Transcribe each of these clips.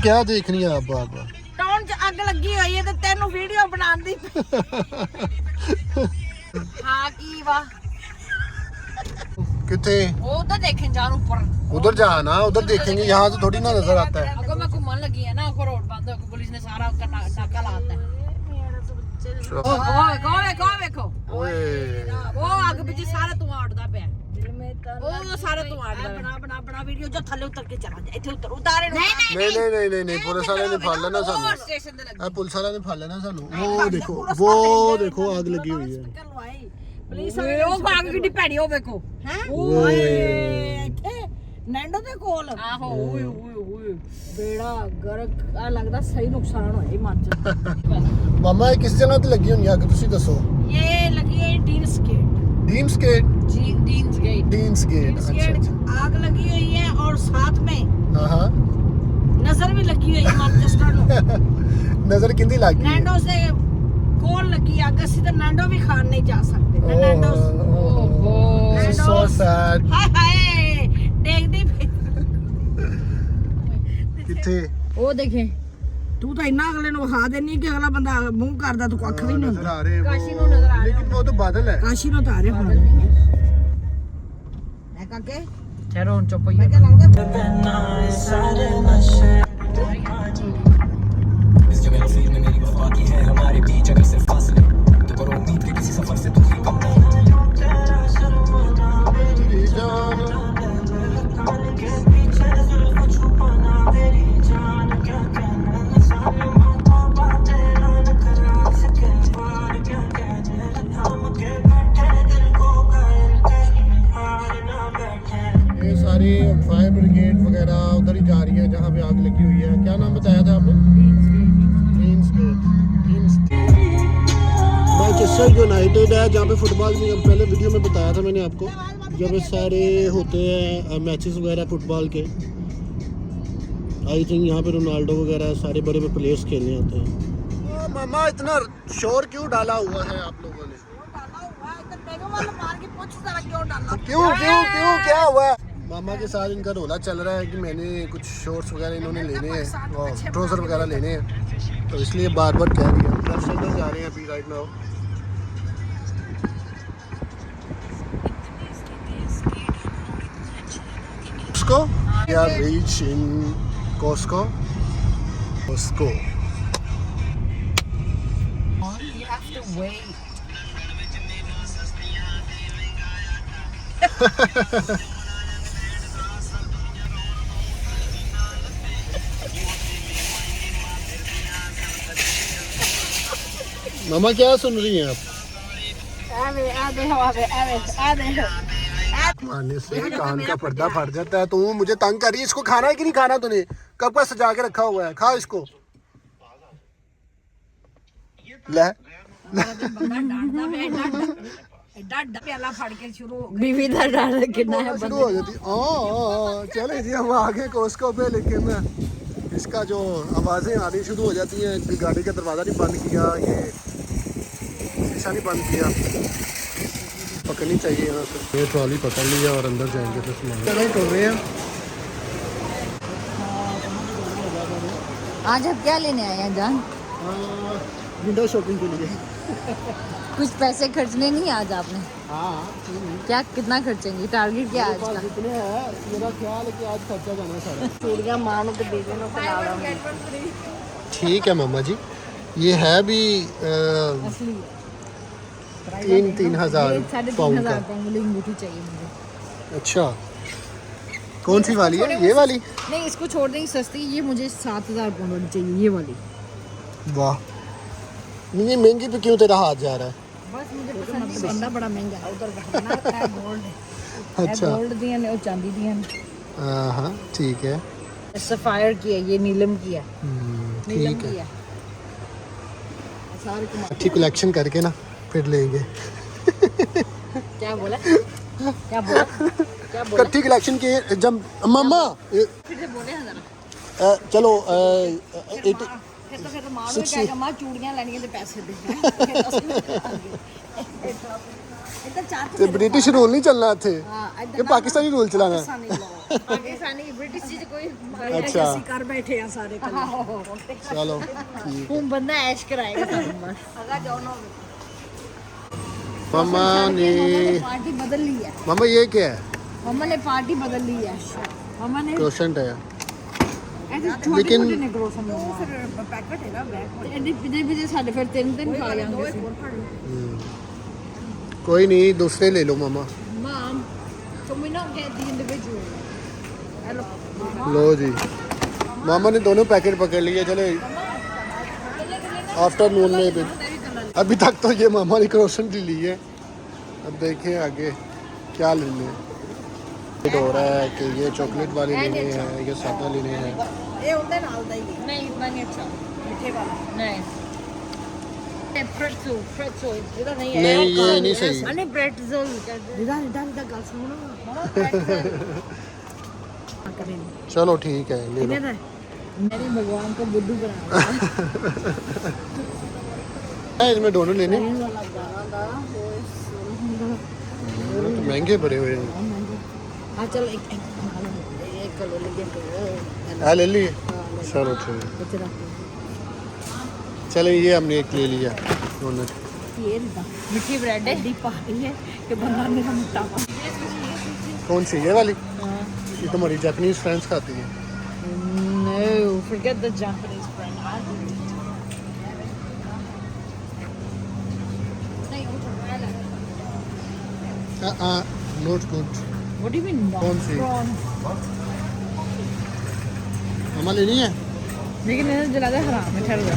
क्या देखनी है आप बार बार? टाउन च अग लगी हुई है तो तेनू वीडियो बनान दी। हाँ की वाह किथे वो उधर देखें जान ऊपर उधर जाना, उधर देखेंगे, यहाँ से थोड़ी ना नजर आता है। अगर मैं घूमने लगी है ना को रोड बंद हो पुलिस ने सारा नाका लाता है। देखो देखो ओए वो आगे पीछे सारा धुआं उड़दा पे वो सारा धुआं उड़दा बना बना बना वीडियो जो थल्ले उतर के चला जाए इथे उतर उतारे नहीं पुलिस वाले ने फड़ लेना सानू, स्टेशन ते लगी पुलिस वाले ने फड़ लेना सानू। वो देखो आग लगी हुई है। पुलिस वाले वो आग किड्डी भैड़ी हो देखो हैं ओए इथे नैंडो दे कोल आहो ओए ओए ओए बेड़ा गरक आ लगदा सही नुकसान होया हिमाचल। मामा ये किस जगह ते लगी हुई है, तुसी दसो। ये लगी है डीन्स गेट जी डीन्स गेट आग लगी हुई है और साथ में हां नजर भी लगी हुई है मैनचेस्टर नु। नजर किंदी लगी नैंडो से कौन लगी आग सीधा नैंडो भी खान नहीं जा सकते नैंडो ओहो सो सैड। हाय हाय देख दी किथे वो देखे तू तो इन्ना अगले नु वहा देनी कि अगला बंदा मुंह करदा तू कख भी नहीं नजर आ रहे हैं काशी नु नजर आ रहे लेकिन वो तो बादल है। काशी नु तो आ रहे हुन मैं काके ठहरो हुन चुप होइए मैं क्या लगदा इस जगह नसीब में मेरी वफा की है हमारे बीच अगर सिर्फ फासले तो करो उम्मीद के किसी सफर से तू ही कम नहीं। ये सारी फायर ब्रिगेड वगैरह उधर ही जा रही है जहाँ पे आग लगी हुई है। क्या नाम बताया था आपने? मैनचेस्टर यूनाइटेड है जहाँ पे फुटबॉल में पहले वीडियो में बताया था मैंने आपको, जब सारे होते हैं मैचेस वगैरह फुटबॉल के। आई थिंक यहाँ पे रोनाल्डो वगैरह सारे बड़े बड़े प्लेयर्स खेलने आते हैं। मामा इतना शोर क्यों डाला हुआ है आप लोगों ने? क्यों क्या हुआ? मामा के साथ इनका रोला चल रहा है कि मैंने कुछ शॉर्ट्स वगैरह इन्होंने लेने हैं, ट्राउजर वगैरह लेने हैं, तो इसलिए बार बार कह रही है। दर्शक जा रहे हैं अभी right now. Costco? We are reach in Costco. You have to wait. मामा क्या सुन रही हैं आप? मारने से कान का पर्दा फट जाता है। तू मुझे तंग कर रही है। इसको खाना है कि नहीं खाना तूने? कब का सजा के रखा हुआ है, खा इसको। ले बीवी दा डर कितना है शुरू हो जाती। चले जी हम आ गए Costco पे, लेकिन इसका जो आवाज़ें आनी शुरू हो जाती हैं। गाड़ी का दरवाज़ा नहीं बंद किया, ये शीशा नहीं बंद किया। पकड़नी चाहिए यहाँ से। ये ट्रॉली पकड़ लिया और अंदर जाएंगे तो सामान कर रहे हैं। आज आप क्या लेने आए हैं जान? विंडो शॉपिंग के लिए। कुछ पैसे खर्चने नहीं आज आपने? हाँ क्या कितना खर्चेंगे? टारगेट क्या आज का? जितने हैं मेरा ख्याल है कि आज खर्चा जाना है सारा। चूड़ियां मां नु ते बेबी नु खिला ठीक है मामा जी, ये है भी असली 3,000 पाउंड का। वाली अंगूठी चाहिए मुझे। अच्छा कौन सी वाली है? ये वाली? नहीं, इसको छोड़ देंगे सस्ती। ये मुझे 7,000 पाउंड वाली चाहिए, ये वाली। वाह, ये महंगी पे क्यों तेरा हाथ जा रहा है? बस मुझे पसंद बड़ा महंगा है उधर का गोल्ड। अच्छा गोल्ड दिया ने और चांदी दिया ने। हाँ ठीक है। सफायर की है, ये नीलम की है। ठीक है, अच्छी कलेक्शन करके ना फिर लेंगे। क्या बोला? क्या बोला? इकट्ठी कलेक्शन की जब मामा फिर से बोले हैं जरा। चलो फिर तो मां भी कहेगा मां चूड़ियां लेनी है ते पैसे दे। ब्रिटिश रूल नहीं चलना थे, ये पाकिस्तानी रूल चलाना। ਪਾਕਿਸਤਾਨੀ ਬ੍ਰਿਟਿਸ਼ ਚ ਕੋਈ ਅੱਛਾ। ਅਸੀਂ ਕਰ ਬੈਠੇ ਆ ਸਾਰੇ ਕੱਲੇ चलो ठीक ਹੁਣ ਬੰਦਾ ਐਸ਼ ਕਰਾਏਗਾ ਸਾਨੂੰ ਬਸ ਅਗਾ ਦੋਨੋਂ मम्मा ने पार्टी बदल ली है मम्मा ये क्या है मम्मा ने पार्टी बदल ली है मम्मा ने क्रोसेंट है ऐसे छोटे लेकिन- छोटे ने क्रोसन ਫਿਰ ਪੈਕਟ ਹੈ ਨਾ ਬੈਕ ਐਡੇ ਪਿੱਛੇ ਪਿੱਛੇ ਸਾਡੇ ਫਿਰ ਤਿੰਨ ਦਿਨ ਖਾ ਜਾਂਦੇ ਸੀ कोई नहीं दूसरे ले लो मम्मा Mom, can we not get the individual? Hello. लो जी मामा ने दोनों पैकेट पकड़ लिए चले आफ्टरनून में भी अभी तक तो ये मामा ने क्रोसेंट ली है अब देखें आगे क्या लेने हैं ये हो रहा है कि ये चॉकलेट वाले लेने हैं ये सादा लेने हैं ਇਹ ਉਹਦੇ ਨਾਲ ਦਾ ਹੀ ਹੈ नहीं इतना नहीं अच्छा ਮਿੱਠੇ ਵਾਲਾ नहीं pretzel ਜਿਹਦਾ ਨਹੀਂ ਹੈ नहीं ये नहीं सही ਅਨੇ pretzel ਜਿਹਦਾ ਗੱਲ ਸੁਣੋ ਮਮਾ pretzel ਕਰੇ चलो ठीक है ले कितने लो का है? मेरी भगवान को बुद्धू बना है इसमें दोनों लेने वाला गाना दा तो महंगे बड़े हुए हैं हाँ चलो एक किलो लेके हाँ ले लिए चलो ठीक कुछ रखते चलो ये हमने एक ले लिया दोनों ये मिठी ब्रेड है डी पार्टी है कि बंदा मेरा मोटा कौन सी ये वाली ये तुम्हारी जापानीज फ्रेंड्स खाती है No, forget the Japanese brand. Note good What do you mean? कौन सी? Prawn. मम्मा लेनी है लेकिन इन्हें जला दे हराम है ठहर जा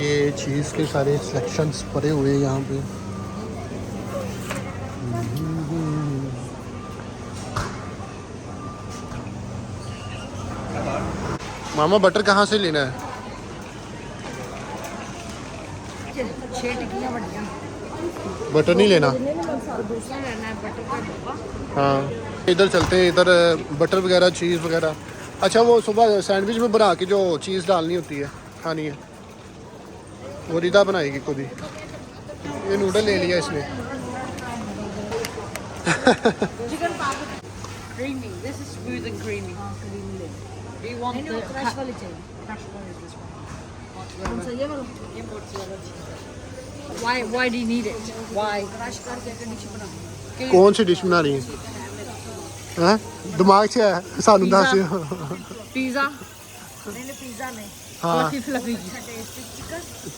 ये चीज़ के सारे सिलेक्शंस पड़े हुए हैं यहाँ पे मामा बटर कहाँ से लेना है छह टिक्कियां बढ़िया बटर नहीं लेना दूसरा लेना है बटर का डब्बा हाँ इधर चलते हैं इधर बटर वगैरह चीज़ वगैरह अच्छा वो सुबह सैंडविच में बना के जो चीज़ डालनी होती है खानी है वो रिदा बनाएगी खुद ही ये नूडल ले लिया इसने chicken pav creamy. This is smooth and creamy. Do you want the crush वाली चाहिए? Crush one is this one. कौन सा ये वाला? ये mozzarella cheese. Why do you need it? Why? Crush करके एक डिश बना. कौन सी डिश बना रही है हैं दिमाग से है सानू दस Pizza. ਨਹੀਂ ਪੀਜ਼ਾ ਨਹੀਂ हाँ Fluffy fluffy.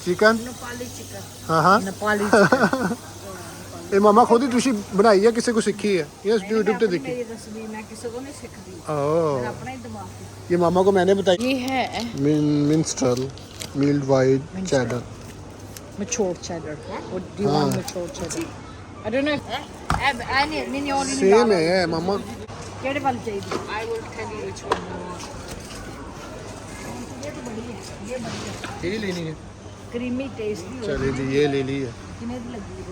Chicken Nepali chicken हाँ हाँ Nepali chicken. ये मामा खुद ही डिश बनाई है किसी को सीखी है ये यूट्यूब पे देखी ਮੇਰੀ ਰਸਮੀ ਮੈਂ ਕਿਸੇ ਤੋਂ ਨਹੀਂ ਸਿੱਖਦੀ ओह ਆਪਣਾ ਹੀ ਦਿਮਾਗ ਤੇ ये मामा को मैंने बताई ये है minstrel mild white cheddar mature cheddar. What do you हाँ. want mature cheddar? I don't know. ਐ ਨਹੀਂ ਉਹ ਨਹੀਂ सेम है मामा ਕਿਹੜੇ ਵਾਲੀ ਚਾਹੀਦੀ I will tell you which one you want. ये लेनी है ਕਰੀਮੀ ਟੇਸਟੀ चलिए जी ये ले ली है ਕਿੰਨੇ ਦੀ ਲੱਗੀ ਹੈ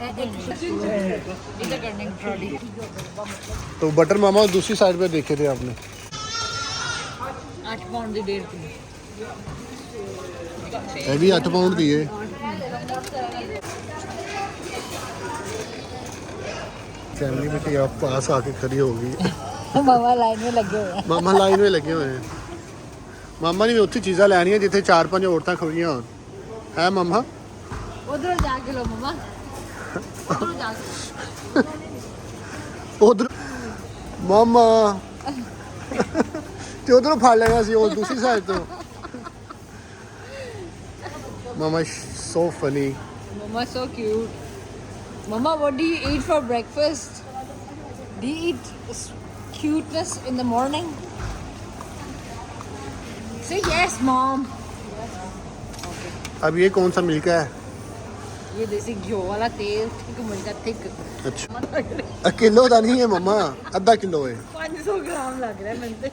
इधर करने की ट्रॉली. तो बटर मामा दूसरी साइड पे देखे थे आपने 8 पाउंड ਦੀ 1.5 ਕਿਲੋ. ये भी 8 पाउंड दी है फैमिली में कि आप पास आके खड़ी होगी मामा लाइन में लगे हुए हैं. ਮਾਮਾ ਲਾਈਨ ਵਿੱਚ ਲੱਗੇ ਹੋਏ ਹੈ ਮਾਮਾ ਨੇ ਵੀ ਉੱਥੇ ਚੀਜ਼ਾਂ ਲੈਣੀਆਂ ਜਿੱਥੇ 4-5 ਔਰਤਾਂ ਖੜੀਆਂ ਹੋਣ ਹੈ ਮਾਮਾ उधर जाके लो मामा. उधर जाके. ਉਧਰ ਮਾਮਾ ਤੇ ਉਧਰੋਂ ਫੜ ਲੈਣਾ ਸੀ ਉਹ ਦੂਸਰੀ ਸਾਈਡ ਤੋਂ ਮਾਮਾ so funny Mama so cute. Mama, what do you eat for breakfast? Do you eat cuteness in the morning? Say yes, mom. अब ये कौन सा मिल्क है ये देसी घी वाला तेल ठीक मिलता थिक. अच्छा किलो का नहीं है मामा आधा किलो है 500 ग्राम लग रहा है मैंने.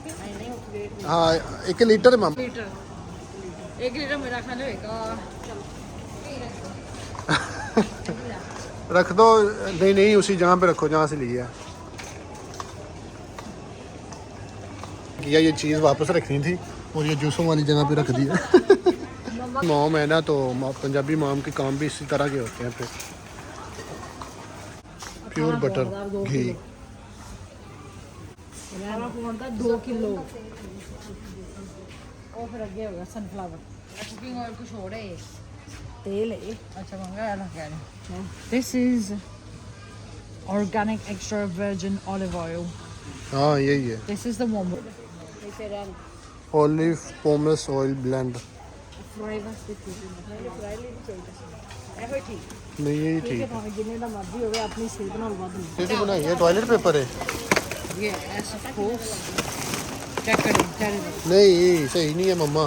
हाँ 1 लीटर है मामा लीटर. 1 लीटर मेरा खाने होगा. रख दो नहीं नहीं उसी जगह पे रखो जहाँ से लिया किया ये चीज़ वापस रखनी थी और ये जूसों वाली जगह पे रख दिया मॉम है ना, तो पंजाबी मॉम के काम भी इसी तरह के होते हैं। फिर प्योर बटर घी हमारा फोन का 2 किलो। और फिर आगे होगा सनफ्लावर कुकिंग ऑयल कुछ हो रहा है। तेल है। अच्छा मंगाया ना क्या है? This is organic extra virgin olive oil. हाँ यही है, This is the one. Olive pomace oil blend. Fry वास्ते फ्राई नहीं चाहिए। ऐसे ठीक नहीं यही है, ठीक भाਵੇਂ जिन्ने ਦਾ ਮਰਜ਼ੀ ਹੋਵੇ ਆਪਣੀ ਸਿਹਤ ਨਾਲ ਵੱਧ ਨਹੀਂ। है। बनाई है टॉयलेट पेपर है? Yeah, as of course. Check करें, terrible. नहीं सही नहीं है मम्मा।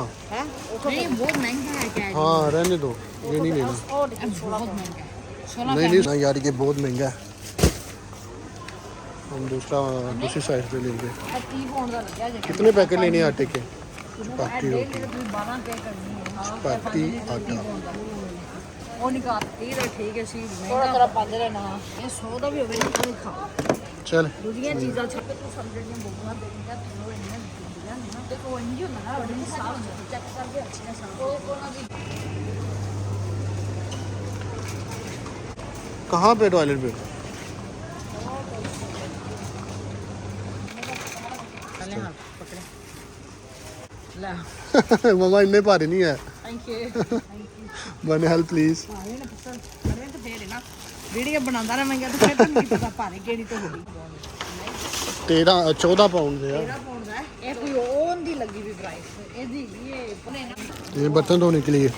नहीं बहुत महंगा है क्या? हाँ रहने दो, ये नहीं लेना। बहुत महंगा है। 16 नहीं ना यार, ये बहुत महंगा है। हम दूसरी साइड पे लेंगे। 30 पाउंड का लग गया। कितने पैकेट लेने हैं आटे के? चपाती डेली होती है, तो 12 पे करनी है। चपाती आटा। ਉਹ ਨਹੀਂ ਕਰਤੀ ਤਾਂ ਠੀਕ ਹੈ ਸੀ ਥੋੜਾ ਥੋੜਾ ਪਾਉਂਦੇ ਰਹਿਣਾ ਇਹ 100 ਦਾ ਵੀ ਹੋਵੇ ਨਾ ਤਾਂ ਖਾਓ चल ਦੂਜੀਆਂ ਚੀਜ਼ਾਂ ਛੱਡ ਕੇ ਤੂੰ ਸਮਝਣੀਆਂ ਬੋਲਣਾ ਦੇਣੀਆਂ ਤੈਨੂੰ ਇੰਨੀਆਂ ਦਿੰਦੀਆਂ ਨਹੀਂ ਨਾ ਤੇ ਉਹ ਇੰਜ ਹੁੰਦਾ ਨਾ ਬੜੀ ਸਾਫ ਚੈੱਕ ਕਰਕੇ ਅੱਛੀਆਂ ਸਾਫ ਉਹ ਕੋਨਾ ਦੀ कहाँ पे टॉयलेट पे? चले हां पकड़े ले मम्मा इन्ने भारी नहीं है। Thank you one help please. ਭਾਰੇ ਨੇ ਪੁੱਤਰ ਕਰੇ ਤਾਂ ਫੇਰ ਨਾ ਵੀਡੀਓ ਬਣਾਉਂਦਾ ਰਹਾਂਗਾ ਤਾਂ ਫਿਰ ਨਹੀਂ ਪਤਾ ਭਾਰੇ ਕਿਹੜੀ ਤੋਂ ਹੋਣੀ 14 पाउंड है यार। 13 ਪਾਉਂਡ ਦਾ ਇਹ ਕੋਈ ਔਨ ਦੀ ਲੱਗੀ ਵੀ ਪ੍ਰਾਈਸ ਇਹਦੀ ਇਹ ਬਣੇ ਨਾ ये बर्तन धोने के लिए।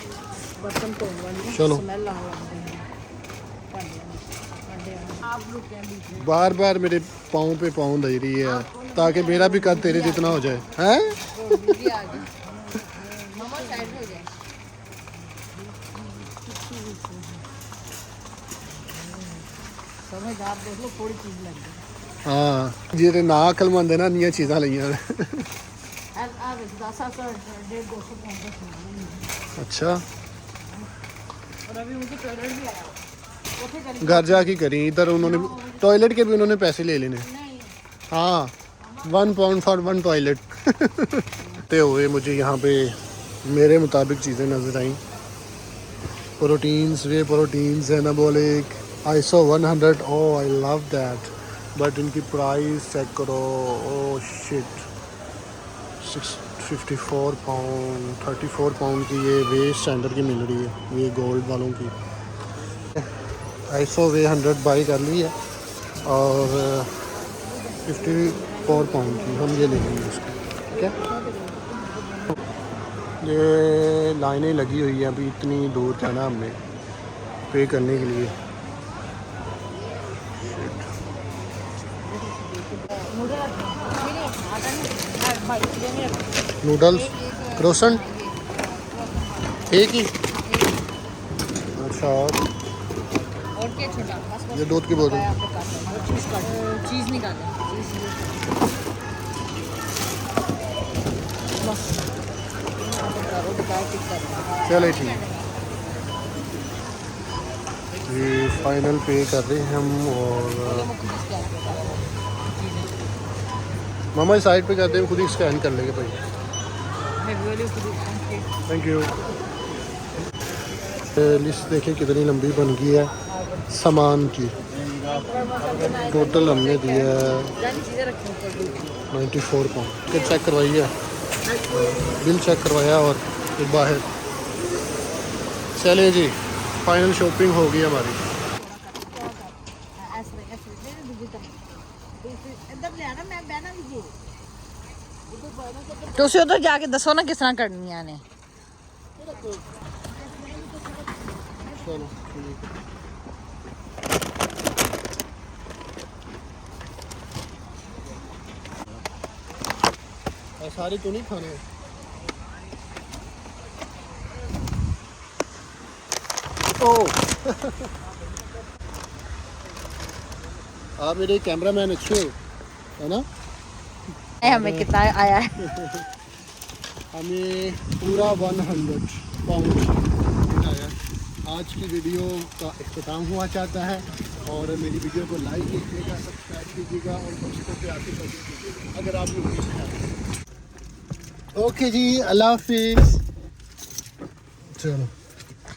ਬਰਤਨ ਧੋਣ ਵਾਲੀ चलो ਸਮੈਲ ਆਉਣ ਲੱਗ ਗਈ आप लोग क्या बीच में बार बार मेरे पाँव पे पाँव दे रही है ताकि मेरा भी कद तेरे जितना हो जाए। हैं? दीदी आ गई मामा साइड हो जाए समझ आप देख लो थोड़ी चीज लग गई हाँ जेरे ना अकलमंद है ना निया चीज़ां लईयां ने। आ वे 10 150 पाउंड का सामान अच्छा और अभी मुझे टॉयलेट भी आया उठे करी घर जाके करी, इधर उन्होंने टॉयलेट के भी उन्होंने पैसे ले लेने। नहीं हाँ 1 पाउंड फॉर 1 टॉयलेट। ते हुए मुझे यहाँ पे मेरे मुताबिक चीज़ें नज़र आई। Proteins whey proteins anabolic ISO 100। Oh I love that, but इनकी प्राइस चेक करो। ओ शिट 54 पाउंड 34 पाउंड की ये वेस्ट स्टैंडर्ड की मिल रही है, ये गोल्ड वालों की। ISO वे 100 बाई कर ली है और 54 पाउंड की हम ये ले लेंगे इसको। ठीक है, ये लाइनें लगी हुई हैं, अभी इतनी दूर जाना हमने पे करने के लिए। नूडल्स क्रोसेंट एक ही। अच्छा और क्या छोटा बस ये दूध की बोतल। चीज निकाल चीज बस चले ठीक है, ये फाइनल पे कर रहे हैं हम। और मामा साइड पे जाते हैं, खुद ही स्कैन कर लेंगे भाई। Thank you. लिस्ट देखें कितनी लंबी बन गई है सामान की। टोटल हमने दिया है 94 पाउंड। टिकट चेक करवाई है, बिल चेक करवाया और फिर बाहर। चले जी, फाइनल शॉपिंग हो गई हमारी। ਤੁਸੀਂ ਉਧਰ ਜਾ ਕੇ ਦੱਸੋ ਨਾ ਕਿਸ ਤਰ੍ਹਾਂ ਕਰਨੀਆਂ ਨੇ चलो ठीक है। सारी तो नहीं खाने। ओ आप मेरे कैमरामैन अच्छे हो, है ना? हमें कितना आया है हमें पूरा 100 पाउंड आया। आज की वीडियो का इख्तिताम हुआ चाहता है और मेरी वीडियो को लाइक कीजिएगा, सब्सक्राइब कीजिएगा और दोस्तों पे आके कीजिएगा अगर आप लोग। ओके जी, अल्लाह हाफिज़। चलो